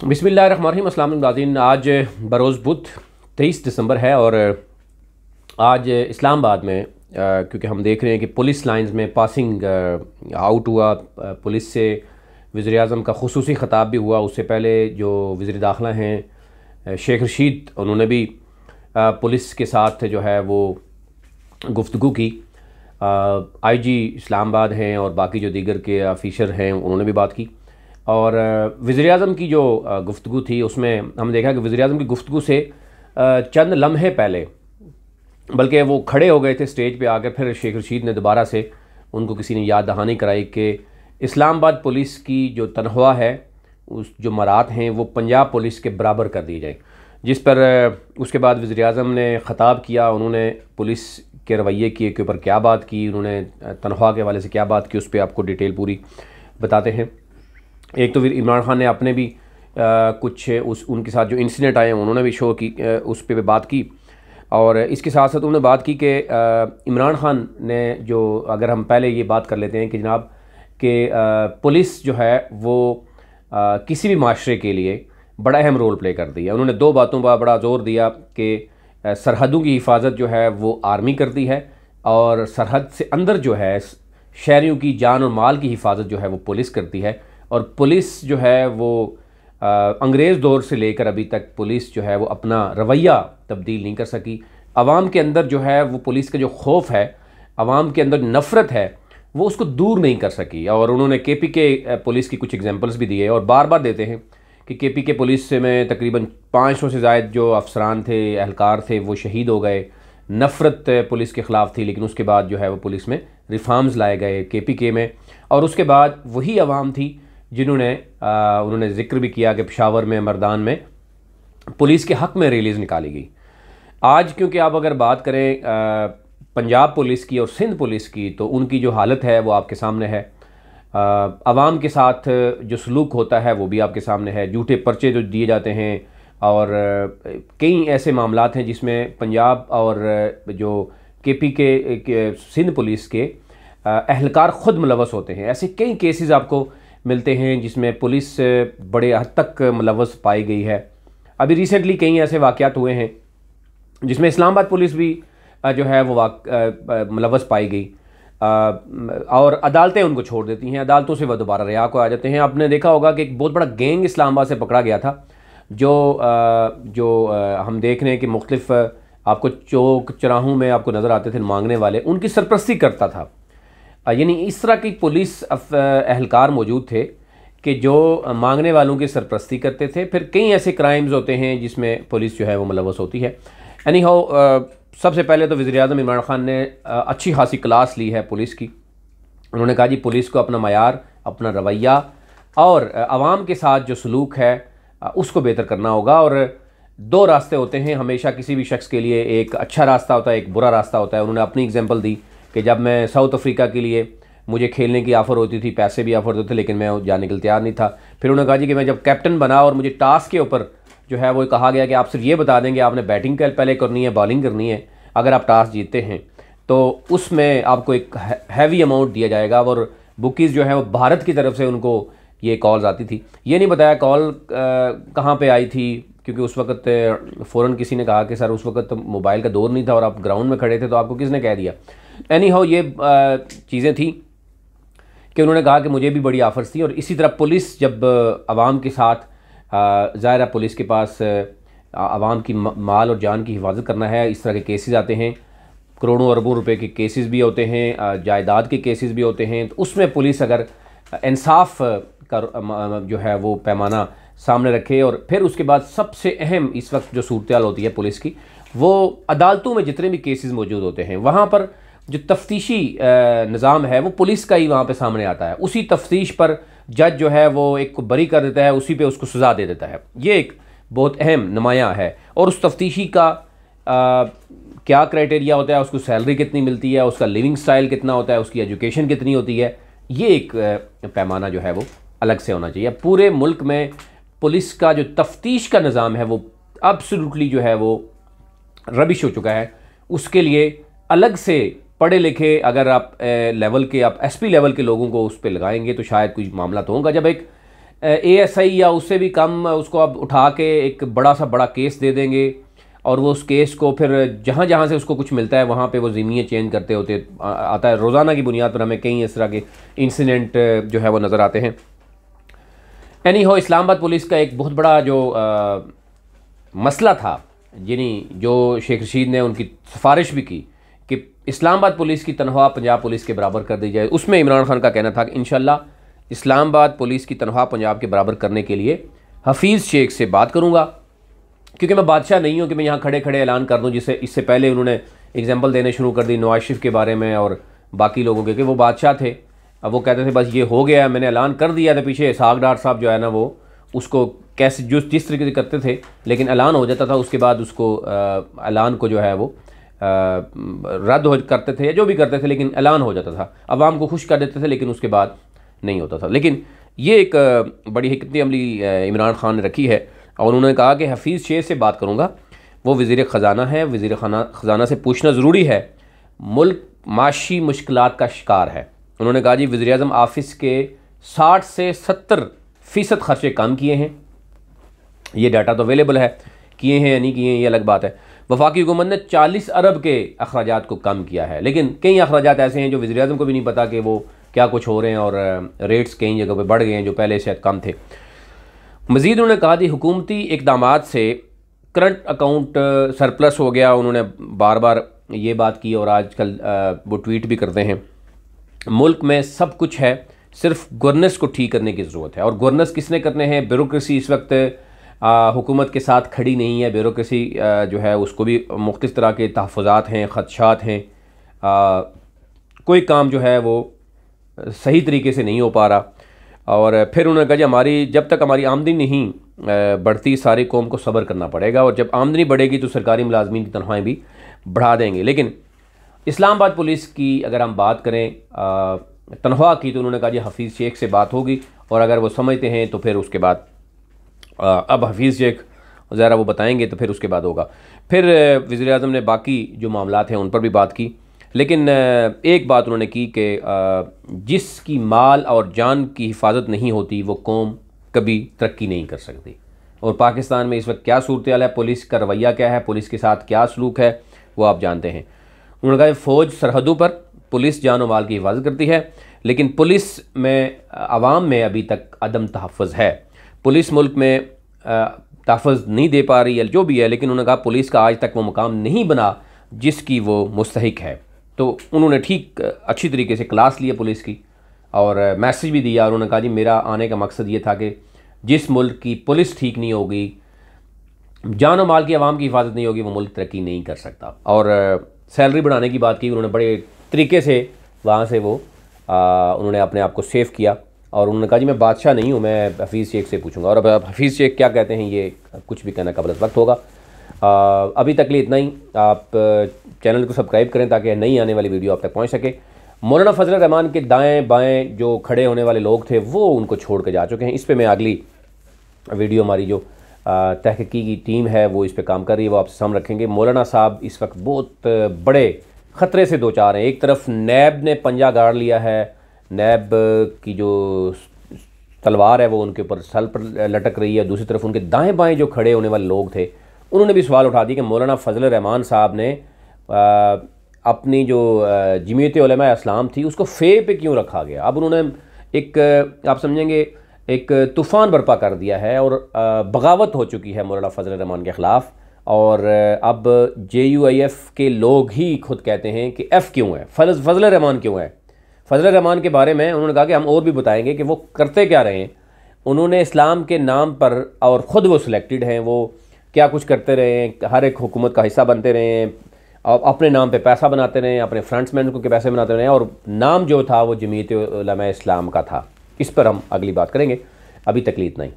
बिस्मिल्लाहिर्रहमानिर्रहीम। अस्सलाम वालेकुम नाज़रीन। आज बरोज़ बुध 23 दिसंबर है और आज इस्लामाबाद में क्योंकि हम देख रहे हैं कि पुलिस लाइंस में पासिंग आउट हुआ, पुलिस से वज़ीर-ए-आज़म का ख़ुसूसी ख़िताब भी हुआ। उससे पहले जो वज़ीर दाखिला हैं शेख रशीद, उन्होंने भी पुलिस के साथ जो है वो गुफ्तगू की। आईजी इस्लामाबाद हैं और बाकी जो दीगर के ऑफिसर हैं उन्होंने भी बात की। और वज़ीर-ए-आज़म की जो गुफ्तगू थी उसमें हम देखा कि वज़ीर-ए-आज़म की गुफ्तगू से चंद लम्हे पहले बल्कि वो खड़े हो गए थे स्टेज पे आकर, फिर शेख रशीद ने दोबारा से उनको किसी ने याद दहानी कराई कि इस्लामाबाद पुलिस की जो तनख्वाह है, उस जो मरात हैं वो पंजाब पुलिस के बराबर कर दी जाए। जिस पर उसके बाद वज़ीर-ए-आज़म ने ख़िताब किया। उन्होंने पुलिस के रवैये के ऊपर क्या बात की, उन्होंने तनख्वाह के हवाले से क्या बात की, उस पर आपको डिटेल पूरी बताते हैं। एक तो फिर इमरान खान ने अपने भी कुछ उनके साथ जो इंसिडेंट आए हैं उन्होंने भी शो की, उस पर बात की। और इसके साथ साथ उन्होंने बात की कि इमरान खान ने जो, अगर हम पहले ये बात कर लेते हैं कि जनाब कि पुलिस जो है वो किसी भी माशरे के लिए बड़ा अहम रोल प्ले करती है। उन्होंने दो बातों पर बड़ा ज़ोर दिया कि सरहदों की हिफाजत जो है वो आर्मी करती है और सरहद से अंदर जो है शहरियों की जान और माल की हिफाजत जो है वो पुलिस करती है। और पुलिस जो है वो अंग्रेज़ दौर से लेकर अभी तक पुलिस जो है वो अपना रवैया तब्दील नहीं कर सकी। आवाम के अंदर जो है वो पुलिस का जो खौफ है, आवाम के अंदर नफ़रत है, वो उसको दूर नहीं कर सकी। और उन्होंने KPK पुलिस की कुछ एग्जांपल्स भी दिए और बार बार देते हैं कि KPK पुलिस में तकरीबन 500 से ज़ायद जो अफसरान थे, एहलकार थे, वो शहीद हो गए। नफ़रत पुलिस के ख़िलाफ़ थी, लेकिन उसके बाद जो है वो पुलिस में रिफॉर्म्स लाए गए KPK में। और उसके बाद वही आवाम थी जिन्होंने उन्होंने ज़िक्र भी किया कि पेशावर में, मर्दान में पुलिस के हक़ में रैलीज़ निकाली गई। आज क्योंकि आप अगर बात करें पंजाब पुलिस की और सिंध पुलिस की, तो उनकी जो हालत है वो आपके सामने है। आवाम के साथ जो सलूक होता है वो भी आपके सामने है। झूठे पर्चे जो दिए जाते हैं और कई ऐसे मामलात हैं जिसमें पंजाब और जो KPK सिंध पुलिस के एहलकार ख़ुद मुलव्वस होते हैं। ऐसे कई केसेस आपको मिलते हैं जिसमें पुलिस बड़े हद तक मुलव्वस पाई गई है। अभी रिसेंटली कई ऐसे वाक़यात हुए हैं जिसमें इस्लामाबाद पुलिस भी जो है वो मुलव्वस पाई गई और अदालतें उनको छोड़ देती हैं। अदालतों से वह दोबारा रिहा को आ जाते हैं। आपने देखा होगा कि एक बहुत बड़ा गैंग इस्लामाबाद से पकड़ा गया था जो हम देख रहे हैं कि मुख्तलिफ आपको चौक चौराहों में आपको नज़र आते थे मांगने वाले, उनकी सरपरस्ती करता था। यानी इस तरह की पुलिस एहलकार मौजूद थे कि जो मांगने वालों की सरपरस्ती करते थे। फिर कई ऐसे क्राइम्स होते हैं जिसमें पुलिस जो है वो मुलव्वस होती है। एनी हाउ, सबसे पहले तो वज़ीर-ए-आज़म इमरान खान ने अच्छी खासी क्लास ली है पुलिस की। उन्होंने कहा जी पुलिस को अपना मयार, अपना रवैया और आवाम के साथ जो सलूक है उसको बेहतर करना होगा। और दो रास्ते होते हैं हमेशा किसी भी शख्स के लिए, एक अच्छा रास्ता होता है, एक बुरा रास्ता होता है। उन्होंने अपनी एग्जाम्पल दी कि जब मैं साउथ अफ्रीका के लिए मुझे खेलने की ऑफ़र होती थी, पैसे भी ऑफ़र होते थे, लेकिन मैं जाने के लिए तैयार नहीं था। फिर उन्होंने कहा जी कि मैं जब कैप्टन बना और मुझे टास्क के ऊपर जो है वो कहा गया कि आप सिर्फ ये बता देंगे आपने बैटिंग पहले करनी है, बॉलिंग करनी है, अगर आप टास्क जीतते हैं तो उसमें आपको एक हैवी अमाउंट दिया जाएगा। और बुकीज़ जो है वो भारत की तरफ से उनको ये कॉल्स आती थी। ये नहीं बताया कॉल कहाँ पर आई थी, क्योंकि उस वक्त फ़ौरन किसी ने कहा कि सर उस वक्त तो मोबाइल का दौर नहीं था और आप ग्राउंड में खड़े थे, तो आपको किसने कह दिया। एनी हाउ, ये चीज़ें थी कि उन्होंने कहा कि मुझे भी बड़ी ऑफ़र्स थी। और इसी तरह पुलिस जब आवाम के साथ, ज़ाहिर है पुलिस के पास आवाम की माल और जान की हिफाजत करना है, इस तरह के केसेस आते हैं, करोड़ों अरबों रुपए के केसेस भी होते हैं, जायदाद के केसेस भी होते हैं। तो उसमें पुलिस अगर इंसाफ का जो है वो पैमाना सामने रखे और फिर उसके बाद सबसे अहम इस वक्त जो सूरत होती है पुलिस की, वो अदालतों में जितने भी केसेस मौजूद होते हैं वहाँ पर जो तफ्तीशी निज़ाम है वो पुलिस का ही वहाँ पे सामने आता है। उसी तफ्तीश पर जज जो है वो एक को बरी कर देता है, उसी पे उसको सज़ा दे देता है। ये एक बहुत अहम नुमायाँ है। और उस तफ्तीशी का क्या क्राइटेरिया होता है, उसको सैलरी कितनी मिलती है, उसका लिविंग स्टाइल कितना होता है, उसकी एजुकेशन कितनी होती है, ये एक पैमाना जो है वो अलग से होना चाहिए। पूरे मुल्क में पुलिस का जो तफ्तीश का निज़ाम है वो एब्सोल्युटली जो है वो रबिश हो चुका है। उसके लिए अलग से पढ़े लिखे अगर आप लेवल के, आप SP लेवल के लोगों को उस पर लगाएंगे तो शायद कोई मामला तो होगा। जब एक ASI या उससे भी कम उसको अब उठा के एक बड़ा केस दे देंगे और वो उस केस को फिर जहाँ जहाँ से उसको कुछ मिलता है वहाँ पे वो ज़मीनें चेंज करते होते आता है। रोज़ाना की बुनियाद पर हमें कई इस तरह के इंसिडेंट जो है वो नज़र आते हैं। एनी हो, इस्लामाबाद पुलिस का एक बहुत बड़ा जो मसला था, यानी जो शेख रशीद ने उनकी सिफारिश भी की कि इस्लामाबाद पुलिस की तनख्वाह पंजाब पुलिस के बराबर कर दी जाए, उसमें इमरान खान का कहना था कि इंशाल्लाह इस्लामाबाद पुलिस की तनख्वाह पंजाब के बराबर करने के लिए हफीज़ शेख से बात करूँगा, क्योंकि मैं बादशाह नहीं हूँ कि मैं यहाँ खड़े खड़े ऐलान कर दूँ। जिससे इससे पहले उन्होंने एग्जाम्पल देने शुरू कर दी नवाज शरीफ के बारे में और बाकी लोगों के, कि वो बादशाह थे। अब वो कहते थे बस ये हो गया, मैंने ऐलान कर दिया था। पीछे इसहाक डार साहब जो है ना, वो उसको कैसे जिस तरीके से करते थे, लेकिन ऐलान हो जाता था, उसके बाद उसको ऐलान को जो है वो रद्द हो करते थे या जो भी करते थे, लेकिन ऐलान हो जाता था, अवाम को खुश कर देते थे, लेकिन उसके बाद नहीं होता था। लेकिन ये एक बड़ी हिकमत अमली इमरान खान ने रखी है और उन्होंने कहा कि हफीज़ शेख से बात करूँगा, वो वज़ीर ख़जाना है, वज़ीर ख़जाना से पूछना ज़रूरी है, मुल्क माशी मुश्किलात का शिकार है। उन्होंने कहा जी वज़ीर आज़म ऑफिस के 60 से 70% खर्चे कम किए हैं, ये डाटा तो अवेलेबल है, किए हैं या नहीं किए हैं ये अलग बात है। वफाकी हुकूमत ने 40 अरब के अखराजात को कम किया है, लेकिन कई अखराजात ऐसे हैं जो वज़ीर आज़म को भी नहीं पता कि वो क्या कुछ हो रहे हैं और रेट्स कई जगह पर बढ़ गए हैं जो पहले शायद कम थे। मज़ीद उन्होंने कहा कि हुकूमती इक़दामात से करंट अकाउंट सरप्लस हो गया। उन्होंने बार बार ये बात की और आजकल वो ट्वीट भी करते हैं, मुल्क में सब कुछ है, सिर्फ गवर्नेंस को ठीक करने की ज़रूरत है। और गवर्नेंस किसने करने हैं? ब्यूरोक्रेसी इस वक्त हुकूमत के साथ खड़ी नहीं है। ब्यूरोक्रेसी जो है उसको भी मुख्तलिफ़ तरह के तहफ़्फ़ुज़ात हैं, ख़दशात हैं, कोई काम जो है वो सही तरीके से नहीं हो पा रहा। और फिर उन्होंने कहा जी हमारी जब तक हमारी आमदनी नहीं बढ़ती, सारी कौम को सब्र करना पड़ेगा, और जब आमदनी बढ़ेगी तो सरकारी मुलाजमीन की तनख्वाहें भी बढ़ा देंगे। लेकिन इस्लामाबाद पुलिस की अगर हम बात करें तनख्वाह की, तो उन्होंने कहा जी हफीज़ शेख से बात होगी, और अगर वो समझते हैं तो फिर उसके बाद अब हफीज़ शेख ज़रा वो बताएंगे तो फिर उसके बाद होगा। फिर वज़ीर आज़म ने बाकी जो मामलात हैं उन पर भी बात की, लेकिन एक बात उन्होंने की कि जिसकी माल और जान की हिफाजत नहीं होती वो कौम कभी तरक्की नहीं कर सकती। और पाकिस्तान में इस वक्त क्या सूरत हाल है, पुलिस का रवैया क्या है, पुलिस के साथ क्या सलूक है, वो आप जानते हैं। उन्होंने कहा फ़ौज सरहदों पर पुलिस जान और माल की हिफाजत करती है, लेकिन पुलिस में आवाम में अभी तक अदम तहफ़्फ़ुज़ है। पुलिस मुल्क में तहफ़्फ़ुज़ नहीं दे पा रही है जो भी है, लेकिन उन्होंने कहा पुलिस का आज तक वो मुकाम नहीं बना जिसकी वो मुस्तहिक है। तो उन्होंने ठीक अच्छी तरीके से क्लास लिया पुलिस की और मैसेज भी दिया। और उन्होंने कहा जी मेरा आने का मकसद ये था कि जिस मुल्क की पुलिस ठीक नहीं होगी, जान और माल की आवाम की हिफाजत नहीं होगी, वो मुल्क तरक्की नहीं कर सकता। और सैलरी बढ़ाने की बात की, उन्होंने बड़े तरीके से वहाँ से वो उन्होंने अपने आप को सेव किया। और उन्होंने कहा जी मैं बादशाह नहीं हूँ, मैं हफीज़ शेख से पूछूंगा। और अब हफीज़ शेख क्या कहते हैं ये कुछ भी कहना कबल वक्त होगा। अभी तक लिए इतना ही। आप चैनल को सब्सक्राइब करें ताकि नई आने वाली वीडियो आप तक पहुँच सके। मौलाना फजल रहमान के दाएँ बाएँ जो खड़े होने वाले लोग थे वो उनको छोड़ के जा चुके हैं। इस पर मैं अगली वीडियो हमारी जो तहकीकी की टीम है वो इस पर काम कर रही है, वो आपसे सामने रखेंगे। मौलाना साहब इस वक्त बहुत बड़े ख़तरे से दो चार हैं। एक तरफ नैब ने पंजा गाड़ लिया है, नैब की जो तलवार है वो उनके ऊपर सर पर लटक रही है। दूसरी तरफ उनके दाएं बाएं जो खड़े होने वाले लोग थे उन्होंने भी सवाल उठा दिया कि मौलाना फजल रहमान साहब ने अपनी जो जमीयत उलमा इस्लाम थी उसको फ़े पे क्यों रखा गया। अब उन्होंने एक आप समझेंगे एक तूफ़ान बर्पा कर दिया है और बगावत हो चुकी है मौलाना फजल रहमान के ख़िलाफ़। और अब JUIF के लोग ही खुद कहते हैं कि F क्यों है, फजल रहमान क्यों है। फजल रहमान के बारे में उन्होंने कहा कि हम और भी बताएंगे कि वो करते क्या रहे हैं। उन्होंने इस्लाम के नाम पर, और ख़ुद वो सिलेक्टेड हैं, वो क्या कुछ करते रहे हैं, हर एक हुकूमत का हिस्सा बनते रहे हैं, अपने नाम पे पैसा बनाते रहे, अपने फ्रंट्समैन को के पैसे बनाते रहे, और नाम जो था वो जमीयत उलमा इस्लाम का था। इस पर हम अगली बात करेंगे। अभी तक इतना ही।